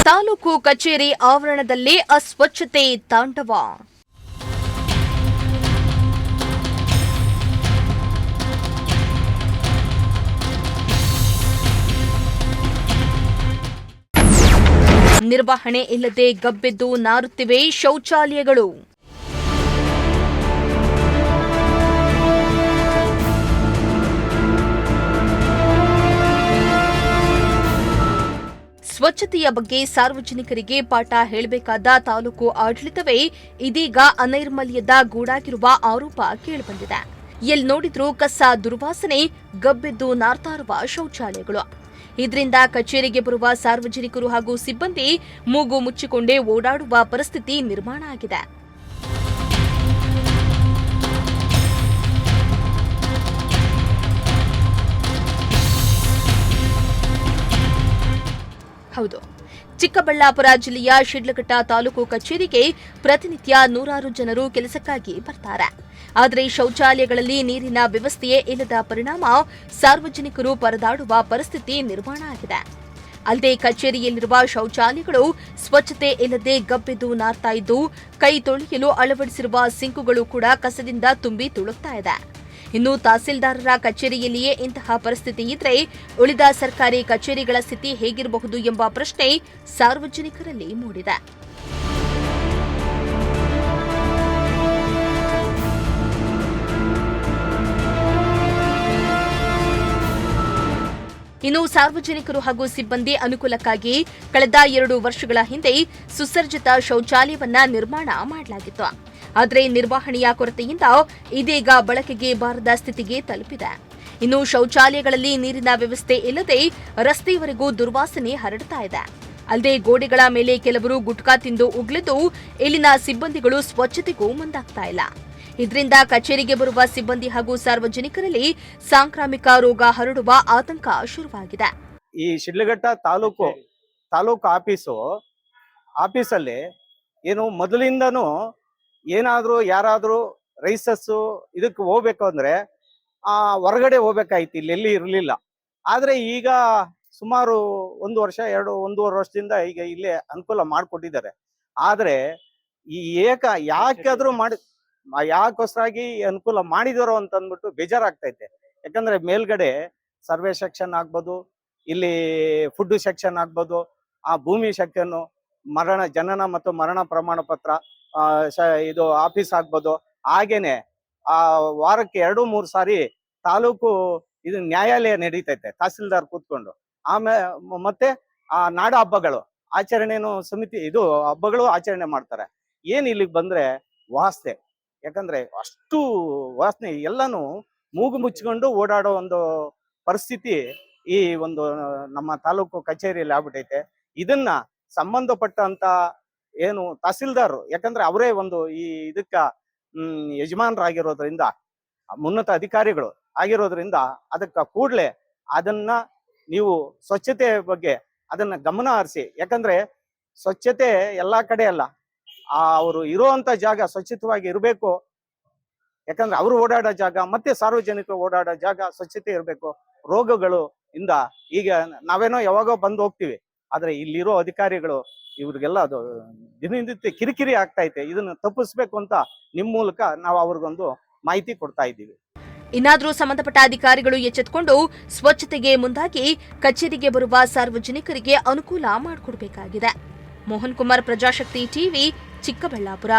ತಾಲೂಕು ಕಚೇರಿ ಆವರಣದಲ್ಲಿ ಅಸ್ವಚ್ಛತೆ ತಾಂಡವ. ನಿರ್ವಹಣೆ ಇಲ್ಲದೆ ಗಬ್ಬೆದ್ದು ನಾರುತ್ತಿವೆ ಶೌಚಾಲಯಗಳು. ಸ್ವಚ್ಛತೆಯ ಬಗ್ಗೆ ಸಾರ್ವಜನಿಕರಿಗೆ ಪಾಠ ಹೇಳಬೇಕಾದ ತಾಲೂಕು ಆಡಳಿತವೇ ಇದೀಗ ಅನೈರ್ಮಲ್ಯದ ಗೂಡಾಗಿರುವ ಆರೋಪ ಕೇಳಿಬಂದಿದೆ. ಎಲ್ಲಿ ನೋಡಿದ್ರೂ ಕಸ, ದುರ್ವಾಸನೆ, ಗಬ್ಬೆದ್ದು ನಾರ್ತಾ ಇರುವ ಶೌಚಾಲಯಗಳು. ಇದರಿಂದ ಕಚೇರಿಗೆ ಬರುವ ಸಾರ್ವಜನಿಕರು ಹಾಗೂ ಸಿಬ್ಬಂದಿ ಮೂಗು ಮುಚ್ಚಿಕೊಂಡೇ ಓಡಾಡುವ ಪರಿಸ್ಥಿತಿ ನಿರ್ಮಾಣ ಆಗಿದೆ. ಹೌದು, ಚಿಕ್ಕಬಳ್ಳಾಪುರ ಜಿಲ್ಲೆಯ ಶಿಡ್ಲಘಟ್ಟ ತಾಲೂಕು ಕಚೇರಿಗೆ ಪ್ರತಿನಿತ್ಯ ನೂರಾರು ಜನರು ಕೆಲಸಕ್ಕಾಗಿ ಬರ್ತಾರೆ. ಆದರೆ ಶೌಚಾಲಯಗಳಲ್ಲಿ ನೀರಿನ ವ್ಯವಸ್ಥೆಯೇ ಇಲ್ಲದ ಪರಿಣಾಮ ಸಾರ್ವಜನಿಕರು ಪರದಾಡುವ ಪರಿಸ್ಥಿತಿ ನಿರ್ಮಾಣ ಆಗಿದೆ. ಅಲ್ಲದೆ ಕಚೇರಿಯಲ್ಲಿರುವ ಶೌಚಾಲಯಗಳು ಸ್ವಚ್ಛತೆ ಇಲ್ಲದೆ ಗಬ್ಬೆದ್ದು ನಾರ್ತಾ ಇದ್ದು, ಕೈ ತೊಳೆಯಲು ಅಳವಡಿಸಿರುವ ಸಿಂಕುಗಳು ಕೂಡ ಕಸದಿಂದ ತುಂಬಿ ತುಳುಕ್ತಾ ಇದೆ. ಇನ್ನು ತಹಸೀಲ್ದಾರರ ಕಚೇರಿಯಲ್ಲಿಯೇ ಇಂತಹ ಪರಿಸ್ಥಿತಿ ಇದ್ರೆ ಉಳಿದ ಸರ್ಕಾರಿ ಕಚೇರಿಗಳ ಸ್ಥಿತಿ ಹೇಗಿರಬಹುದು ಎಂಬ ಪ್ರಶ್ನೆ ಸಾರ್ವಜನಿಕರಲ್ಲಿ ಮೂಡಿದೆ. ಇನ್ನು ಸಾರ್ವಜನಿಕರು ಹಾಗೂ ಸಿಬ್ಬಂದಿ ಅನುಕೂಲಕ್ಕಾಗಿ ಕಳೆದ 2 ವರ್ಷಗಳ ಹಿಂದೆ ಸುಸರ್ಜಿತ ಶೌಚಾಲಯವನ್ನ ನಿರ್ಮಾಣ ಮಾಡಲಾಗಿತ್ತು. ಆದರೆ ನಿರ್ವಹಣೆಯ ಕೊರತೆಯಿಂದ ಇದೀಗ ಬಳಕೆಗೆ ಬಾರದ ಸ್ಥಿತಿಗೆ ತಲುಪಿದೆ. ಇನ್ನು ಶೌಚಾಲಯಗಳಲ್ಲಿ ನೀರಿನ ವ್ಯವಸ್ಥೆ ಇಲ್ಲದೆ ರಸ್ತೆಯವರೆಗೂ ದುರ್ವಾಸನೆ ಹರಡ್ತಾ ಇದೆ. ಅಲ್ಲದೆ ಗೋಡೆಗಳ ಮೇಲೆ ಕೆಲವರು ಗುಟ್ಕಾ ತಿಂದು ಉಗುಳಿದ್ದು ಇಲ್ಲಿನ ಸಿಬ್ಬಂದಿಗಳು ಸ್ವಚ್ಛತೆಗೂ ಮುಂದಾಗ್ತಾ ಇಲ್ಲ. ಇದರಿಂದ ಕಚೇರಿಗೆ ಬರುವ ಸಿಬ್ಬಂದಿ ಹಾಗೂ ಸಾರ್ವಜನಿಕರಲ್ಲಿ ಸಾಂಕ್ರಾಮಿಕ ರೋಗ ಹರಡುವ ಆತಂಕ ಶುರುವಾಗಿದೆ. ಈ ಶಿಡ್ಲಘಟ್ಟ ತಾಲೂಕು ಆಫೀಸಲ್ಲಿ ಏನು ಮೊದಲಿಂದನೂ ಏನಾದ್ರೂ ಯಾರಾದ್ರೂ ರೈಸಸ್ ಇದಕ್ಕೆ ಹೋಗ್ಬೇಕು ಅಂದ್ರೆ ಹೊರಗಡೆ ಹೋಗ್ಬೇಕಾಯ್ತು, ಇಲ್ಲಿ ಇರಲಿಲ್ಲ. ಆದ್ರೆ ಈಗ ಸುಮಾರು 1-1.5 ವರ್ಷದಿಂದ ಈಗ ಇಲ್ಲೇ ಅನುಕೂಲ ಮಾಡಿಕೊಟ್ಟಿದ್ದಾರೆ. ಆದ್ರೆ ಈ ಯಾಕೋಸ್ಕರಾಗಿ ಅನುಕೂಲ ಮಾಡಿದಾರೋ ಅಂತ ಅಂದ್ಬಿಟ್ಟು ಬೇಜಾರಾಗ್ತೈತೆ. ಯಾಕಂದ್ರೆ ಮೇಲ್ಗಡೆ ಸರ್ವೆ ಸೆಕ್ಷನ್ ಆಗ್ಬೋದು, ಇಲ್ಲಿ ಫುಡ್ ಸೆಕ್ಷನ್ ಆಗ್ಬೋದು, ಆ ಭೂಮಿ ಸೆಕ್ಷನ್, ಜನನ ಮತ್ತು ಮರಣ ಪ್ರಮಾಣ ಪತ್ರ ಇದು ಆಫೀಸ್ ಆಗ್ಬೋದು. ಹಾಗೇನೆ ವಾರಕ್ಕೆ 2-3 ಸಾರಿ ತಾಲೂಕು ಇದು ನ್ಯಾಯಾಲಯ ನಡೀತೈತೆ, ತಹಸೀಲ್ದಾರ್ ಕೂತ್ಕೊಂಡು. ಆಮೇಲೆ ಮತ್ತೆ ಆ ನಾಡ ಹಬ್ಬಗಳು ಆಚರಣೆನು ಸಮಿತಿ ಇದು ಹಬ್ಬಗಳು ಆಚರಣೆ ಮಾಡ್ತಾರೆ. ಏನ್ ಇಲ್ಲಿಗೆ ಬಂದ್ರೆ ವಾಸನೆ, ಯಾಕಂದ್ರೆ ಅಷ್ಟು ವಾಸನೆ, ಎಲ್ಲಾನು ಮೂಗು ಮುಚ್ಚಿಕೊಂಡು ಓಡಾಡೋ ಒಂದು ಪರಿಸ್ಥಿತಿ ಈ ಒಂದು ನಮ್ಮ ತಾಲೂಕು ಕಚೇರಿಯಲ್ಲಿ ಆಗ್ಬಿಟ್ಟೈತೆ. ಇದನ್ನ ಸಂಬಂಧಪಟ್ಟಂತ ಏನು ತಹಸೀಲ್ದಾರ್, ಯಾಕಂದ್ರೆ ಅವರೇ ಒಂದು ಈ ಇದಕ್ಕ ಯಜಮಾನರಾಗಿರೋದ್ರಿಂದ, ಉನ್ನತ ಅಧಿಕಾರಿಗಳು ಆಗಿರೋದ್ರಿಂದ ಅದಕ್ಕ ಕೂಡ್ಲೆ ಅದನ್ನ ನೀವು ಸ್ವಚ್ಛತೆ ಬಗ್ಗೆ ಅದನ್ನ ಗಮನ ಹರಿಸಿ. ಯಾಕಂದ್ರೆ ಸ್ವಚ್ಛತೆ ಎಲ್ಲಾ ಕಡೆ ಅಲ್ಲ, ಅವರು ಇರುವಂತ ಜಾಗ ಸ್ವಚ್ಛತವಾಗಿ ಇರಬೇಕು. ಯಾಕಂದ್ರೆ ಅವರು ಓಡಾಡೋ ಜಾಗ ಮತ್ತೆ ಸಾರ್ವಜನಿಕರು ಓಡಾಡೋ ಜಾಗ ಸ್ವಚ್ಛತೆ ಇರಬೇಕು. ರೋಗಗಳು ಇಂದ ಈಗ ನಾವೇನೋ ಯಾವಾಗೋ ಬಂದು ಹೋಗ್ತೀವಿ, ಆದ್ರೆ ಇಲ್ಲಿರೋ ಅಧಿಕಾರಿಗಳು ಇವ್ರಿಗೆಲ್ಲ ಅದು ದಿನನಿತ್ಯ ಕಿರಿಕಿರಿ ಆಗ್ತಾ ಇದೆ. ಇದನ್ನ ತಪ್ಪಿಸ್ಬೇಕು ಅಂತ ನಿಮ್ ಮೂಲಕ ನಾವು ಅವ್ರಿಗೊಂದು ಮಾಹಿತಿ ಕೊಡ್ತಾ ಇದ್ದೀವಿ. ಇನ್ನಾದ್ರೂ ಸಂಬಂಧಪಟ್ಟ ಅಧಿಕಾರಿಗಳು ಎಚ್ಚೆತ್ತುಕೊಂಡು ಸ್ವಚ್ಛತೆಗೆ ಮುಂದಾಗಿ ಕಚೇರಿಗೆ ಬರುವ ಸಾರ್ವಜನಿಕರಿಗೆ ಅನುಕೂಲ ಮಾಡಿಕೊಡಬೇಕಾಗಿದೆ. ಮೋಹನ್ ಕುಮಾರ್, ಪ್ರಜಾಶಕ್ತಿ ಟಿವಿ, ಚಿಕ್ಕಬಳ್ಳಾಪುರ.